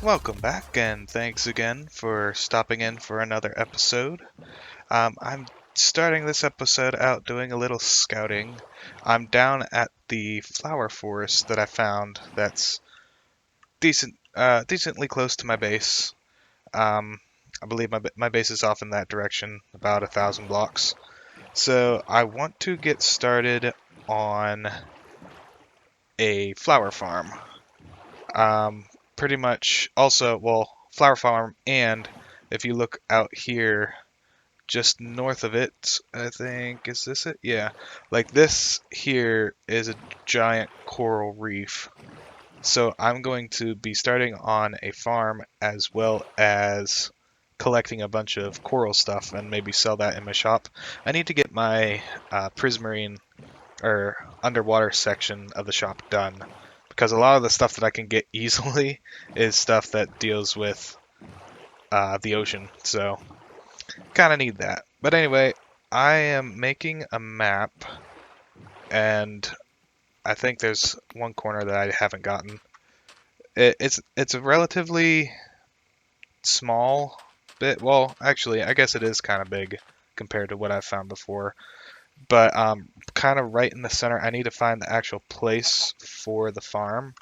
Welcome back, and thanks again for stopping in for another episode. I'm starting this episode out doing a little scouting. I'm down at the flower forest that I found that's decently close to my base. Um, I believe my base is off in that direction, about 1,000 blocks. So I want to get started on a flower farm. Pretty much also, well, flower farm, and if you look out here, just north of it, I think, is this it? Yeah. Like this here is a giant coral reef. So I'm going to be starting on a farm as well as collecting a bunch of coral stuff and maybe sell that in my shop. I need to get my prismarine or underwater section of the shop done because a lot of the stuff that I can get easily is stuff that deals with the ocean. So kind of need that. But anyway, I am making a map, and I think there's one corner that I haven't gotten. It's a relatively small bit. Well, actually, I guess it is kind of big compared to what I've found before. But kind of right in the center, I need to find the actual place for the farm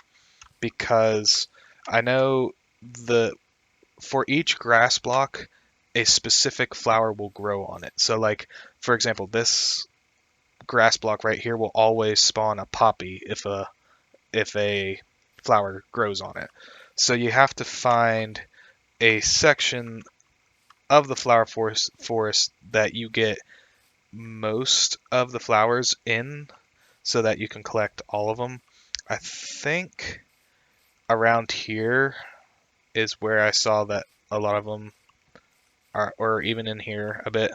because I know the for each grass block, a specific flower will grow on it. So, like for example, this grass block right here will always spawn a poppy if a flower grows on it. So you have to find a section of the forest that you get most of the flowers in so that you can collect all of them. I think around here is where I saw that a lot of them are, or even in here a bit.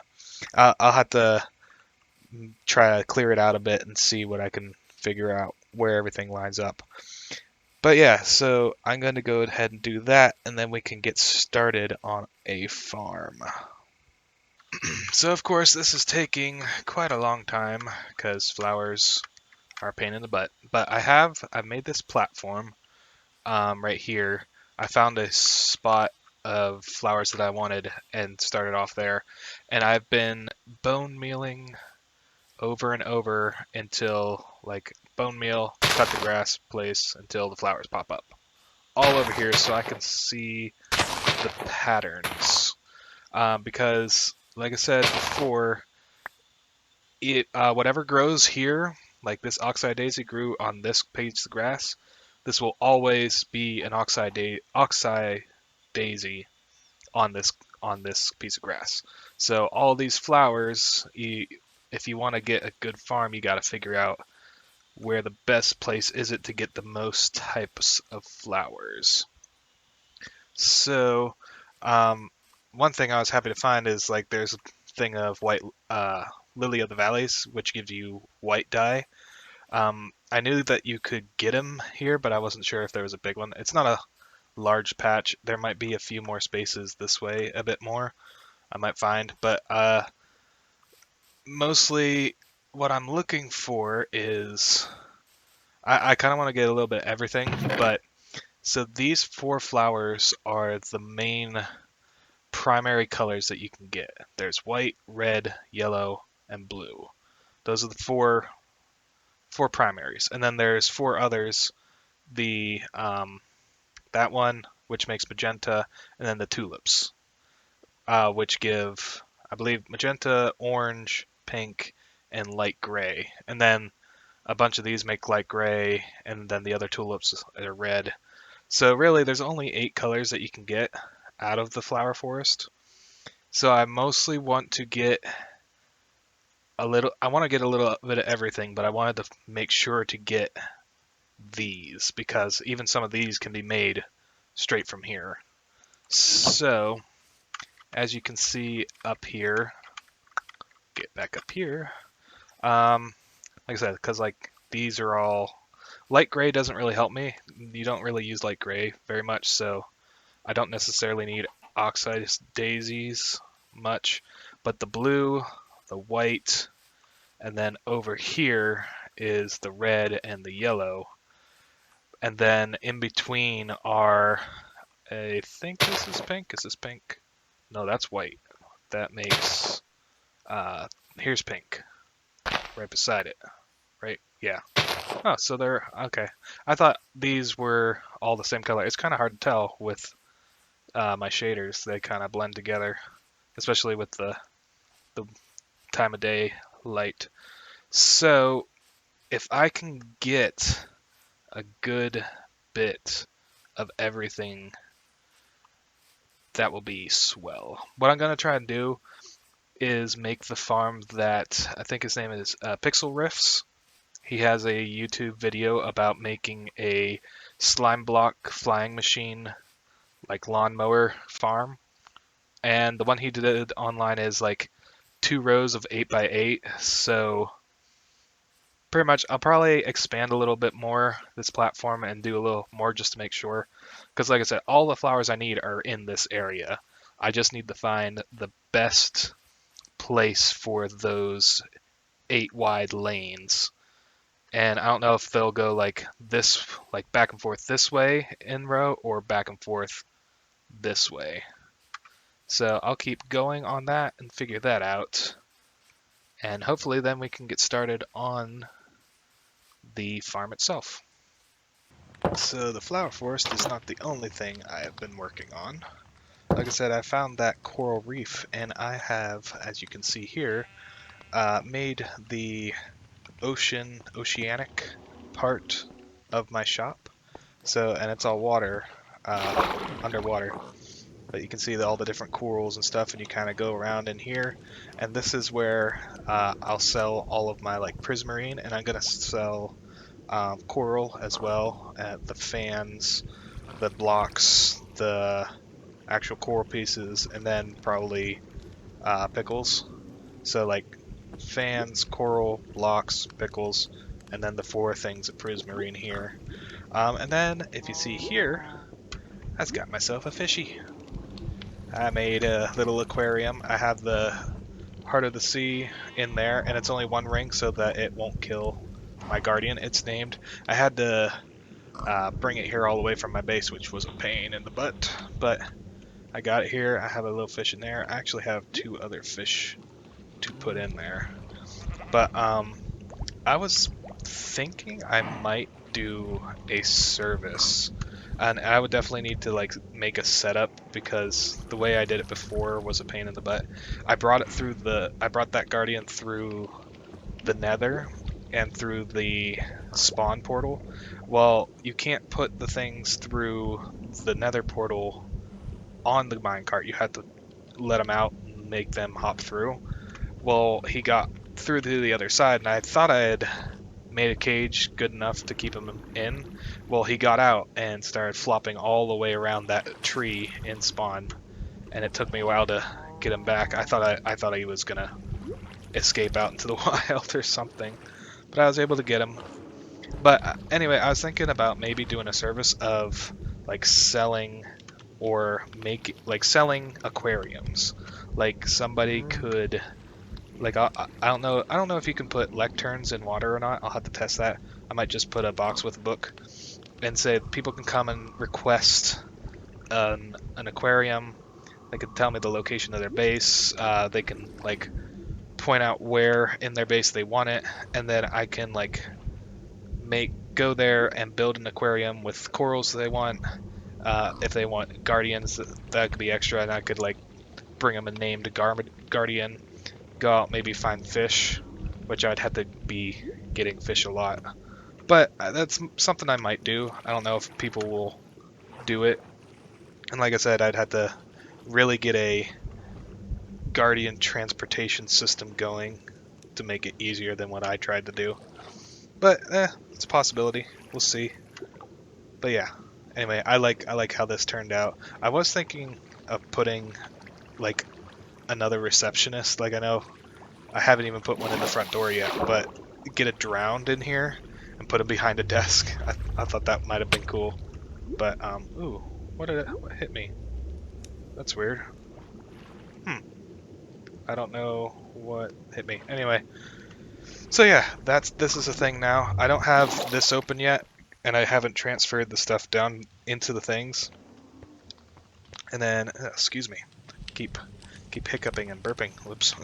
I'll have to try to clear it out a bit and see what I can figure out where everything lines up. But yeah, so I'm going to go ahead and do that, and then we can get started on a farm. So of course this is taking quite a long time because flowers are a pain in the butt. But I've made this platform right here. I found a spot of flowers that I wanted and started off there. And I've been bone mealing over and over until like bone meal, cut the grass, place until the flowers pop up. All over here so I can see the patterns. Because like I said before, whatever grows here, like this oxeye daisy grew on this piece of grass, this will always be an oxeye daisy on this piece of grass. So all these flowers, if you want to get a good farm, you got to figure out where the best place is it to get the most types of flowers. So, one thing I was happy to find is like there's a thing of white lily of the valleys, which gives you white dye. I knew that you could get them here, but I wasn't sure if there was a big one. It's not a large patch. There might be a few more spaces this way, a bit more. I might find, but mostly what I'm looking for is I kind of want to get a little bit of everything, but so these four flowers are the main primary colors that you can get. There's white, red, yellow, and blue. Those are the four primaries, and then there's four others. The that one, which makes magenta, and then the tulips, which give, I believe, magenta, orange, pink, and light gray. And then a bunch of these make light gray, and then the other tulips are red. So really, there's only 8 colors that you can get out of the flower forest. So I mostly want to get I want to get a little bit of everything, but I wanted to make sure to get these because even some of these can be made straight from here. So, as you can see up here, get back up here. Like I said, because like these are all light gray doesn't really help me. You don't really use light gray very much, so I don't necessarily need oxide daisies much. But the blue, the white, and then over here is the red and the yellow. And then in between are I think this is pink. Is this pink? No, that's white. That makes, uh, here's pink, right beside it, right? Yeah. Oh, so they're, okay. I thought these were all the same color. It's kind of hard to tell with my shaders. They kind of blend together, especially with the time of day light. So if I can get a good bit of everything, that will be swell. What I'm going to try and do is make the farm that I think his name is Pixel Riffs. He has a YouTube video about making a slime block flying machine, like lawnmower farm. And the one he did online is like 2 rows of 8x8. So pretty much I'll probably expand a little bit more this platform and do a little more just to make sure. Because like I said, all the flowers I need are in this area. I just need to find the best place for those 8 wide lanes. And I don't know if they'll go like this, like back and forth this way in row or back and forth this way. So I'll keep going on that and figure that out. And hopefully then we can get started on the farm itself. So the flower forest is not the only thing I have been working on. Like I said, I found that coral reef, and I have, as you can see here, made the oceanic part of my shop. So, and it's all water, underwater. But you can see all the different corals and stuff, and you kind of go around in here. And this is where I'll sell all of my like prismarine, and I'm gonna sell coral as well, the fans, the blocks, the actual coral pieces, and then probably pickles. So like fans, coral, blocks, pickles, and then the 4 things of prismarine here. And then if you see here, I've got myself a fishy. I made a little aquarium. I have the Heart of the Sea in there, and it's only 1 ring so that it won't kill my guardian. It's named. I had to bring it here all the way from my base, which was a pain in the butt, but I got it here. I have a little fish in there. I actually have 2 other fish to put in there. But I was thinking I might do a service, and I would definitely need to like make a setup because the way I did it before was a pain in the butt. I brought that guardian through the Nether and through the spawn portal. Well, you can't put the things through the Nether portal on the minecart. You had to let them out and make them hop through. Well, he got through to the other side, and I thought I had made a cage good enough to keep him in. Well, he got out and started flopping all the way around that tree in spawn, and it took me a while to get him back. I thought he was gonna escape out into the wild or something, but I was able to get him. But anyway, I was thinking about maybe doing a service of like selling selling aquariums. Like somebody could like I don't know if you can put lecterns in water or not. I'll have to test that. I might just put a box with a book and say people can come and request an aquarium. They could tell me the location of their base. They can like point out where in their base they want it, and then I can like go there and build an aquarium with corals they want. If they want guardians, that could be extra, and I could like bring them a named guardian. Go out, maybe find fish, which I'd have to be getting fish a lot. But that's something I might do. I don't know if people will do it. And like I said, I'd have to really get a guardian transportation system going to make it easier than what I tried to do. But it's a possibility. We'll see. But yeah. Anyway, I like how this turned out. I was thinking of putting like another receptionist. Like I know I haven't even put one in the front door yet, but get a drowned in here and put him behind a desk. I thought that might have been cool. But ooh, what hit me? That's weird. I don't know what hit me. Anyway, so yeah, this is a thing now. I don't have this open yet, and I haven't transferred the stuff down into the things. And then, excuse me, keep hiccuping and burping. Whoops.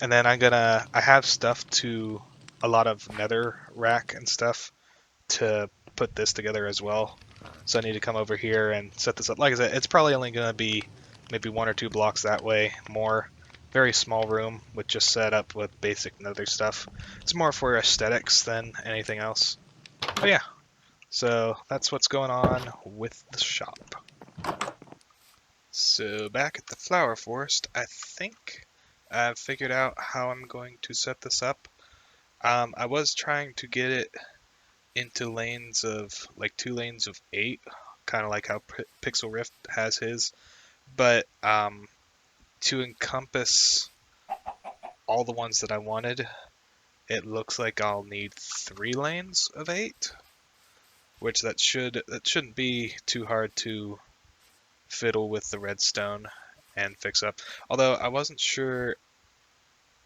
And then I have stuff to a lot of nether rack and stuff to put this together as well. So I need to come over here and set this up. Like I said, it's probably only going to be maybe 1 or 2 blocks that way, more. Very small room with just set up with basic nether stuff. It's more for aesthetics than anything else. But yeah, so that's what's going on with the shop. So back at the flower forest, I think I've figured out how I'm going to set this up. I was trying to get it into lanes of like 2 lanes of 8, kind of like how Pixel Rift has his, but to encompass all the ones that I wanted, it looks like I'll need 3 lanes of 8, which that shouldn't be too hard to fiddle with the redstone and fix up. Although I wasn't sure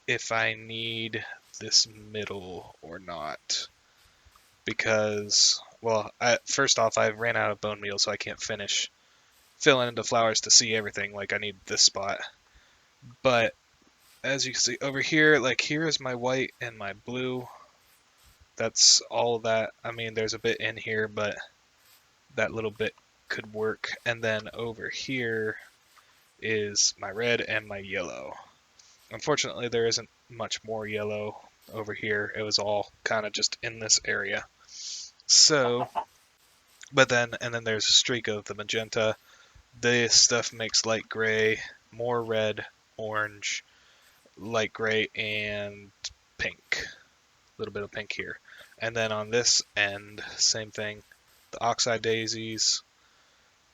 if I need this middle or not, because, well, first off, I ran out of bone meal, so I can't finish filling into flowers to see everything. Like, I need this spot. But as you can see over here, like, here is my white and my blue. That's all that. I mean, there's a bit in here, but that little bit could work. And then over here is my red and my yellow. Unfortunately, there isn't much more yellow over here. It was all kind of just in this area. So, and then there's a streak of the magenta. This stuff makes light gray, more red, orange, light gray, and pink. A little bit of pink here. And then on this end, same thing. The oxide daisies,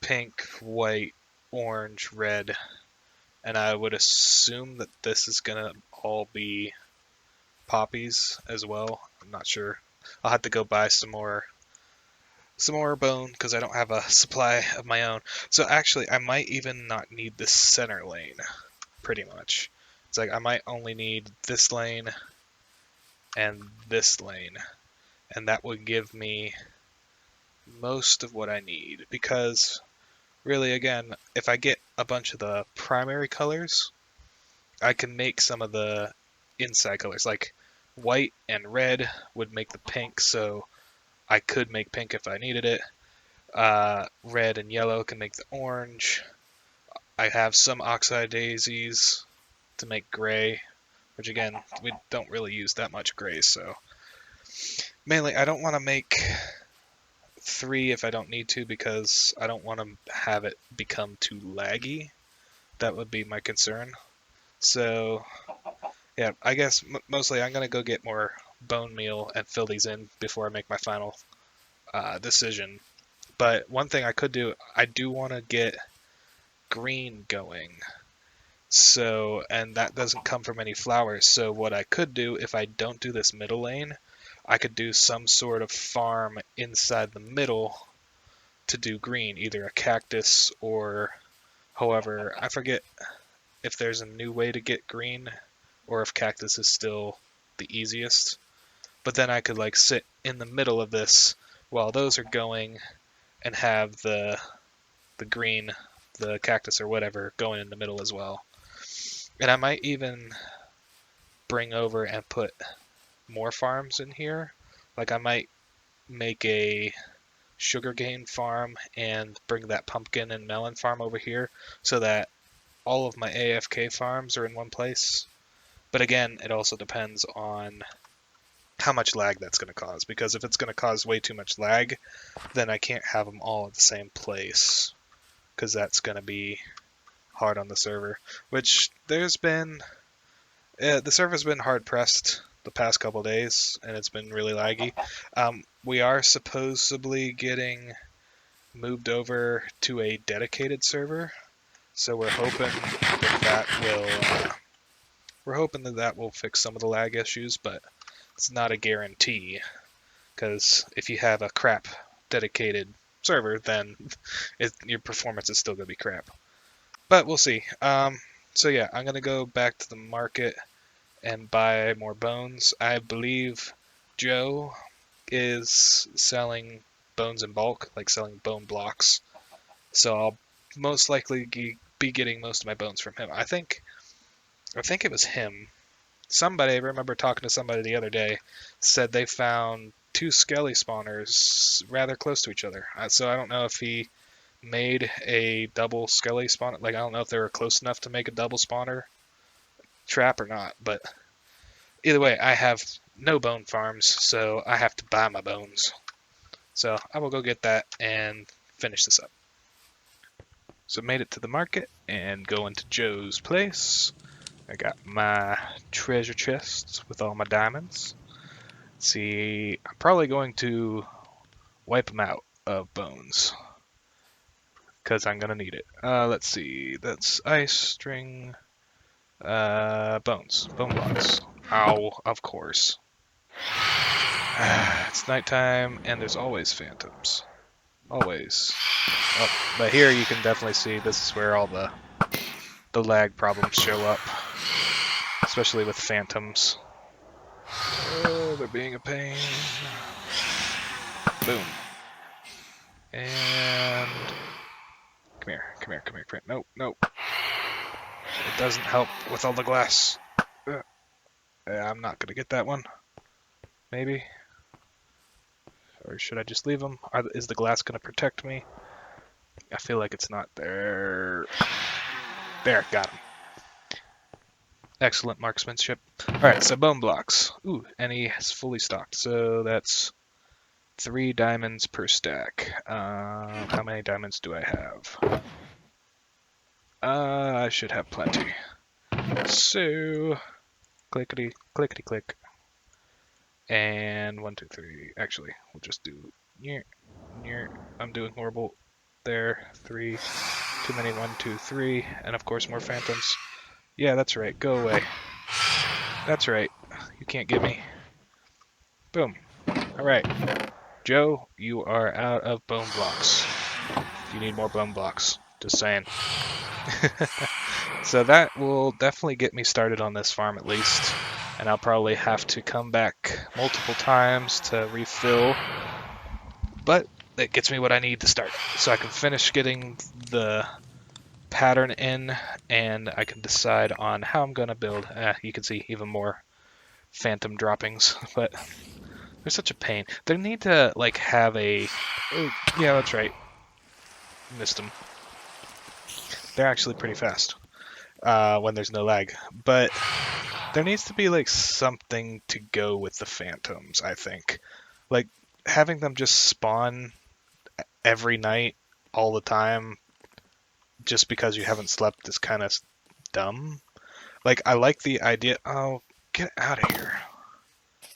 pink, white, orange, red. And I would assume that this is going to all be poppies as well. I'm not sure. I'll have to go buy some more bone because I don't have a supply of my own. So actually, I might even not need this center lane, pretty much. It's like I might only need this lane and this lane, and that would give me most of what I need, because really, again, if I get a bunch of the primary colors, I can make some of the inside colors, like white and red would make the pink, so I could make pink if I needed it. Red and yellow can make the orange. I have some oxide daisies to make gray, which again, we don't really use that much gray, so mainly I don't want to make 3 if I don't need to, because I don't want to have it become too laggy. That would be my concern. So yeah, I guess mostly I'm going to go get more bone meal and fill these in before I make my final decision. But one thing I could do, I do want to get green going. So, and that doesn't come from any flowers. So what I could do, if I don't do this middle lane, I could do some sort of farm inside the middle to do green, either a cactus or, however, I forget if there's a new way to get green or if cactus is still the easiest. But then I could like sit in the middle of this while those are going and have the green, the cactus or whatever, going in the middle as well. And I might even bring over and put more farms in here. Like I might make a sugarcane farm and bring that pumpkin and melon farm over here so that all of my AFK farms are in one place. But again, it also depends on how much lag that's going to cause, because if it's going to cause way too much lag, then I can't have them all at the same place, because that's going to be hard on the server, which there's been, the server's been hard pressed the past couple days, and it's been really laggy. We are supposedly getting moved over to a dedicated server, so we're hoping that will fix some of the lag issues, but it's not a guarantee, because if you have a crap dedicated server, then your performance is still going to be crap. But we'll see. So yeah, I'm going to go back to the market and buy more bones. I believe Joe is selling bones in bulk, like selling bone blocks. So I'll most likely be getting most of my bones from him. I think it was him. Somebody, I remember talking to somebody the other day, said they found two skelly spawners rather close to each other. So I don't know if he made a double skelly spawner. Like, I don't know if they were close enough to make a double spawner trap or not. But either way, I have no bone farms, so I have to buy my bones. So I will go get that and finish this up. So made it to the market and go into Joe's place. I got my treasure chests with all my diamonds. Let's see, I'm probably going to wipe them out of bones because I'm gonna need it. Let's see, that's ice string, bones, bone blocks. Ow, of course. It's nighttime and there's always phantoms. Always. Oh, but here you can definitely see this is where all the lag problems show up, especially with phantoms. Oh, they're being a pain. Boom. And come here, come here, come here, come here. No. It doesn't help with all the glass. I'm not gonna get that one. Maybe. Or should I just leave them? Is the glass gonna protect me? I feel like it's not there. There, got him. Excellent marksmanship. Alright, so bone blocks. Ooh, and he is fully stocked. So that's 3 diamonds per stack. How many diamonds do I have? I should have plenty. So, clickety, clickety click. And 1, 2, 3. Actually, we'll just do near. I'm doing horrible there. 3. Too many. 1, 2, 3. And of course, more phantoms. Yeah, that's right. Go away. That's right. You can't get me. Boom. Alright. Joe, you are out of bone blocks. You need more bone blocks. Just saying. So that will definitely get me started on this farm at least. And I'll probably have to come back multiple times to refill. But it gets me what I need to start. So I can finish getting the pattern in, and I can decide on how I'm going to build. You can see even more phantom droppings, but they're such a pain. They need to like have a... Oh, yeah, that's right. Missed them. They're actually pretty fast when there's no lag. But there needs to be like something to go with the phantoms, I think. Like having them just spawn every night all the time just because you haven't slept is kind of dumb. Like, I like the idea... Oh, get out of here.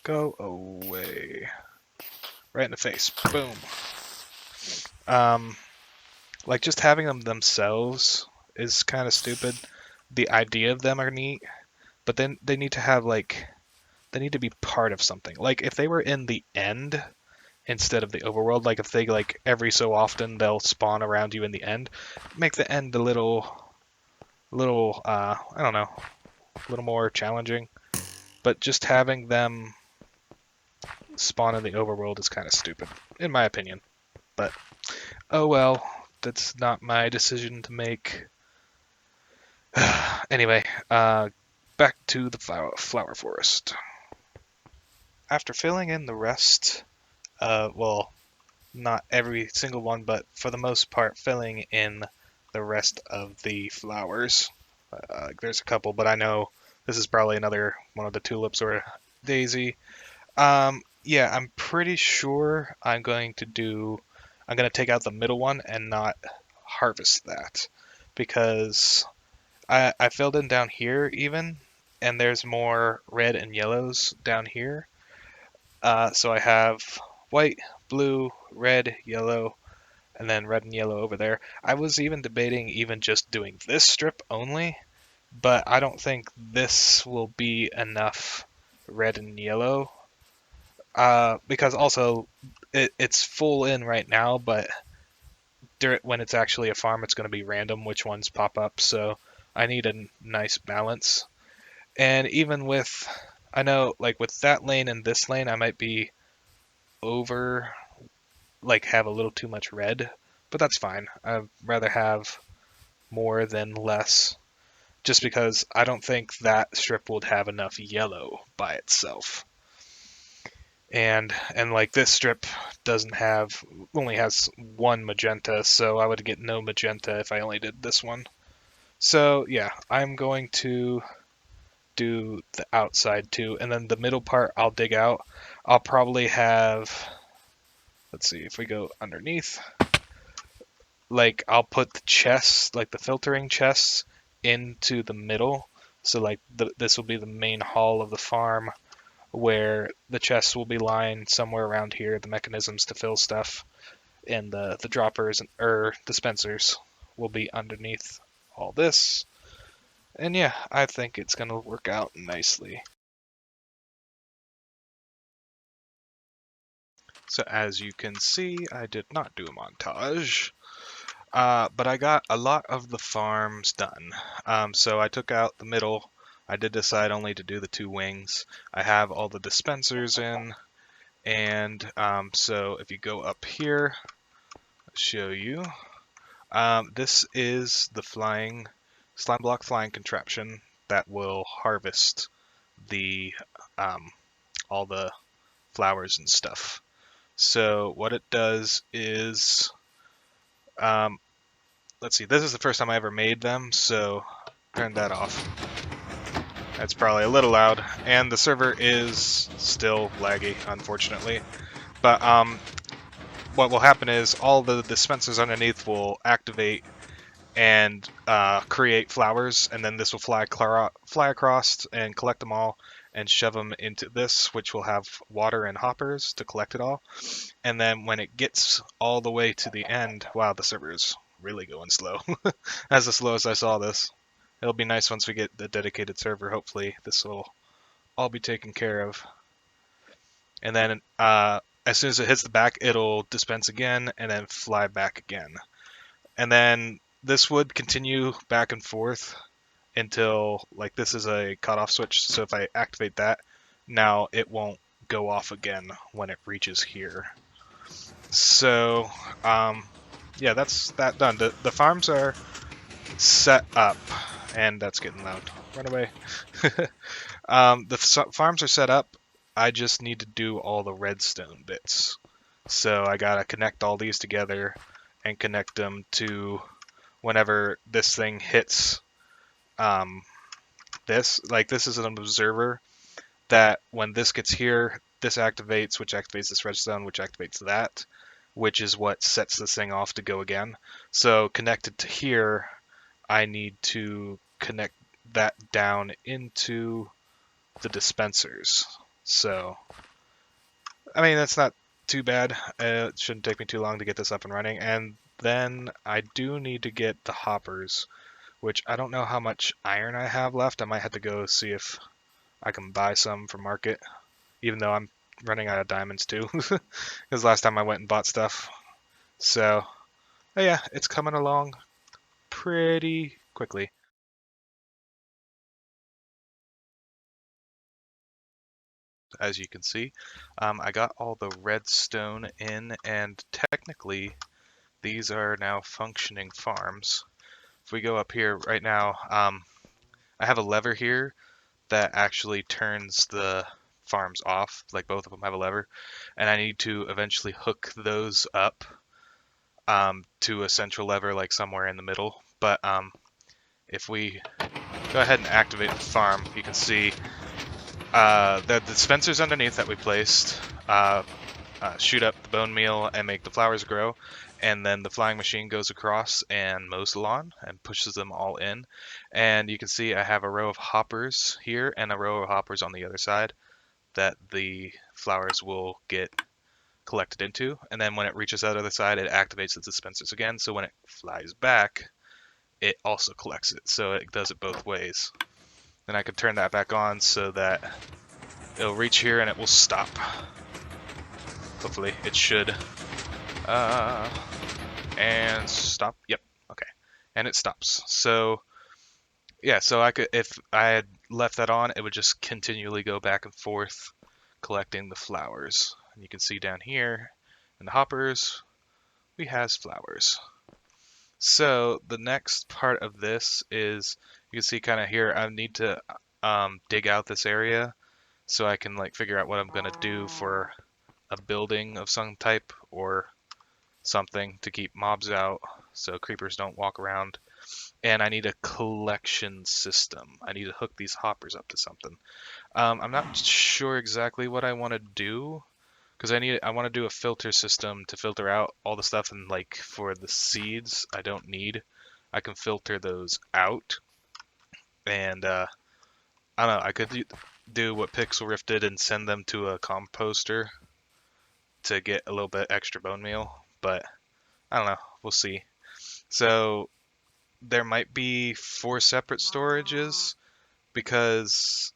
Go away. Right in the face. Boom. Like, just having them themselves is kind of stupid. The idea of them are neat, but then they need to have, like... They need to be part of something. Like, if they were in the end instead of the overworld, like, if they, like, every so often they'll spawn around you in the end, make the end a little, I don't know, a little more challenging. But just having them spawn in the overworld is kind of stupid, in my opinion. But, oh well, that's not my decision to make. Anyway, back to the flower forest. After filling in the rest, well, not every single one, but for the most part, filling in the rest of the flowers. There's a couple, but I know this is probably another one of the tulips or a daisy. Yeah, I'm pretty sure I'm going to take out the middle one and not harvest that, because I filled in down here even, and there's more red and yellows down here. So I have white, blue, red, yellow, and then red and yellow over there. I was even debating even just doing this strip only, but I don't think this will be enough red and yellow. Because also it's full in right now, but when it's actually a farm, it's going to be random which ones pop up. So I need a nice balance. And even with, I know like with that lane and this lane, I might be over, like have a little too much red, but that's fine. I'd rather have more than less, just because I don't think that strip would have enough yellow by itself. And like this strip doesn't have only has one magenta, so I would get no magenta if I only did this one. So yeah, I'm going to do the outside too, and then the middle part I'll dig out. I'll probably have, let's see, if we go underneath, like I'll put the chests, like the filtering chests, into the middle. So like this will be the main hall of the farm, where the chests will be lying somewhere around here, the mechanisms to fill stuff, and the droppers or dispensers will be underneath all this. And yeah, I think it's gonna work out nicely. So as you can see, I did not do a montage, but I got a lot of the farms done. So I took out the middle. I did decide only to do the two wings. I have all the dispensers in, and so if you go up here, I'll show you. This is the slime block flying contraption that will harvest the um, all the flowers and stuff. So what it does is, um, let's see, this is the first time I ever made them, so turn that off. That's probably a little loud, and the server is still laggy, unfortunately. But what will happen is all the dispensers underneath will activate and create flowers, and then this will fly across and collect them all and shove them into this, which will have water and hoppers to collect it all. And then when it gets all the way to the end, wow, the server is really going slow. That's the slowest I saw this. It'll be nice once we get the dedicated server. Hopefully this will all be taken care of. And then as soon as it hits the back, it'll dispense again and then fly back again. And then this would continue back and forth until, like, this is a cutoff switch. So if I activate that, now it won't go off again when it reaches here. So, yeah, that's that done. The farms are set up, and that's getting loud. Run away. The farms are set up. I just need to do all the redstone bits. So I gotta connect all these together and connect them to whenever this thing hits this. Like, this is an observer that when this gets here, this activates, which activates this redstone, which activates that, which is what sets this thing off to go again. So connected to here, I need to connect that down into the dispensers. So, I mean, that's not too bad. It shouldn't take me too long to get this up and running. And then I do need to get the hoppers, which I don't know how much iron I have left. I might have to go see if I can buy some from market, even though I'm running out of diamonds too, because last time I went and bought stuff. So, yeah, it's coming along pretty quickly. As you can see, I got all the redstone in, and technically these are now functioning farms. If we go up here right now, I have a lever here that actually turns the farms off. Like, both of them have a lever, and I need to eventually hook those up to a central lever, like somewhere in the middle. But if we go ahead and activate the farm, you can see the dispensers underneath that we placed shoot up the bone meal and make the flowers grow, and then the flying machine goes across and mows the lawn and pushes them all in. And you can see I have a row of hoppers here and a row of hoppers on the other side that the flowers will get collected into, and then when it reaches that other side, it activates the dispensers again, so when it flies back, it also collects it, so it does it both ways. Then I can turn that back on so that it'll reach here and it will stop. Hopefully it should. And stop. Yep. Okay. And it stops. So yeah, so I could, if I had left that on, it would just continually go back and forth collecting the flowers. And you can see down here in the hoppers, we has flowers. So the next part of this is, you can see kind of here, I need to dig out this area so I can like figure out what I'm gonna do for a building of some type or something to keep mobs out so creepers don't walk around. And I need a collection system. I need to hook these hoppers up to something. I'm not sure exactly what I want to do because I want to do a filter system to filter out all the stuff, and like for the seeds I don't need, I can filter those out. And I don't know, I could do what Pixel Rift did and send them to a composter to get a little bit extra bone meal, but I don't know, we'll see. So there might be 4 separate storages because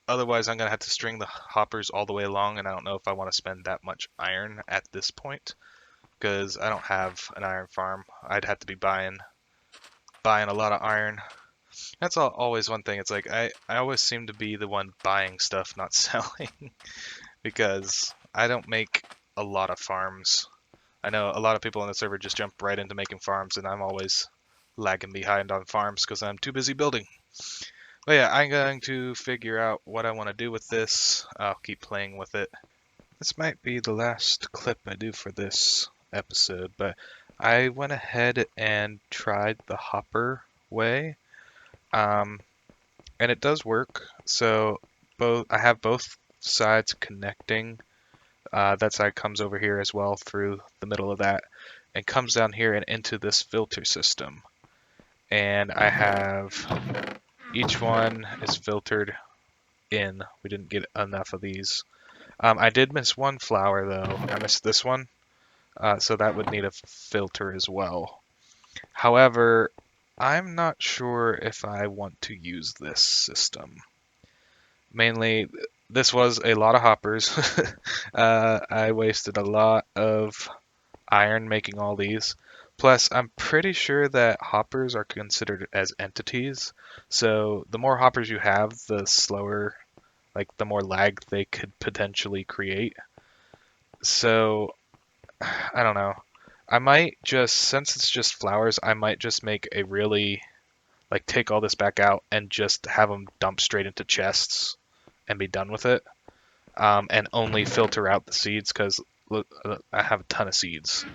otherwise I'm gonna have to string the hoppers all the way along, and I don't know if I want to spend that much iron at this point because I don't have an iron farm. I'd have to be buying a lot of iron. That's always one thing. It's like I always seem to be the one buying stuff, not selling, because I don't make a lot of farms. I know a lot of people on the server just jump right into making farms, and I'm always lagging behind on farms because I'm too busy building. But yeah, I'm going to figure out what I want to do with this. I'll keep playing with it. This might be the last clip I do for this episode, but I went ahead and tried the hopper way, and it does work. So I have both sides connecting. That side comes over here as well through the middle of that, and comes down here and into this filter system. And I have each one is filtered in. We didn't get enough of these. I did miss one flower though. I missed this one, so that would need a filter as well. However, I'm not sure if I want to use this system. Mainly, this was a lot of hoppers. I wasted a lot of iron making all these. Plus, I'm pretty sure that hoppers are considered as entities. So the more hoppers you have, the slower, like the more lag they could potentially create. So I don't know. I might just, since it's just flowers, I might just make a really, like, take all this back out and just have them dump straight into chests and be done with it. And only filter out the seeds because I have a ton of seeds,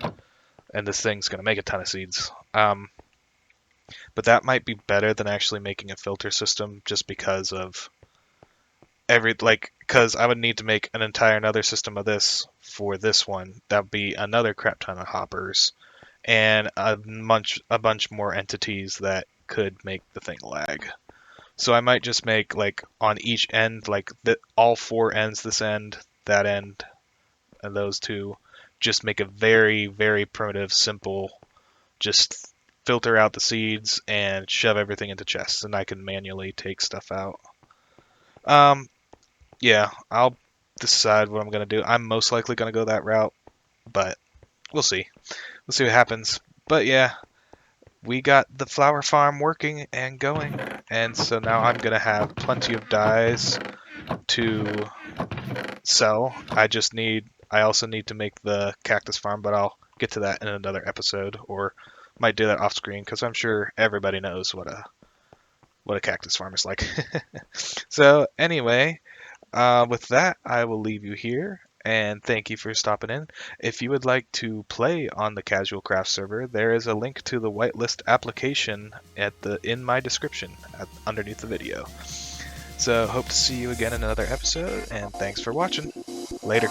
and this thing's gonna make a ton of seeds. But that might be better than actually making a filter system, just because of because I would need to make an entire another system of this for this one. That'd be another crap ton of hoppers and a bunch more entities that could make the thing lag. So I might just make, like, on each end, like all 4 ends, this end, that end, and those 2, just make a very, very primitive, simple, just filter out the seeds and shove everything into chests, and I can manually take stuff out. Yeah, I'll decide what I'm going to do. I'm most likely going to go that route, but we'll see. We'll see what happens. But yeah, we got the flower farm working and going, and so now I'm going to have plenty of dyes to sell. I also need to make the cactus farm, but I'll get to that in another episode, or might do that off screen because I'm sure everybody knows what a cactus farm is like. So anyway, with that, I will leave you here, and thank you for stopping in. If you would like to play on the Casual Craft server, there is a link to the Whitelist application in my description underneath the video. So hope to see you again in another episode, and thanks for watching. Later.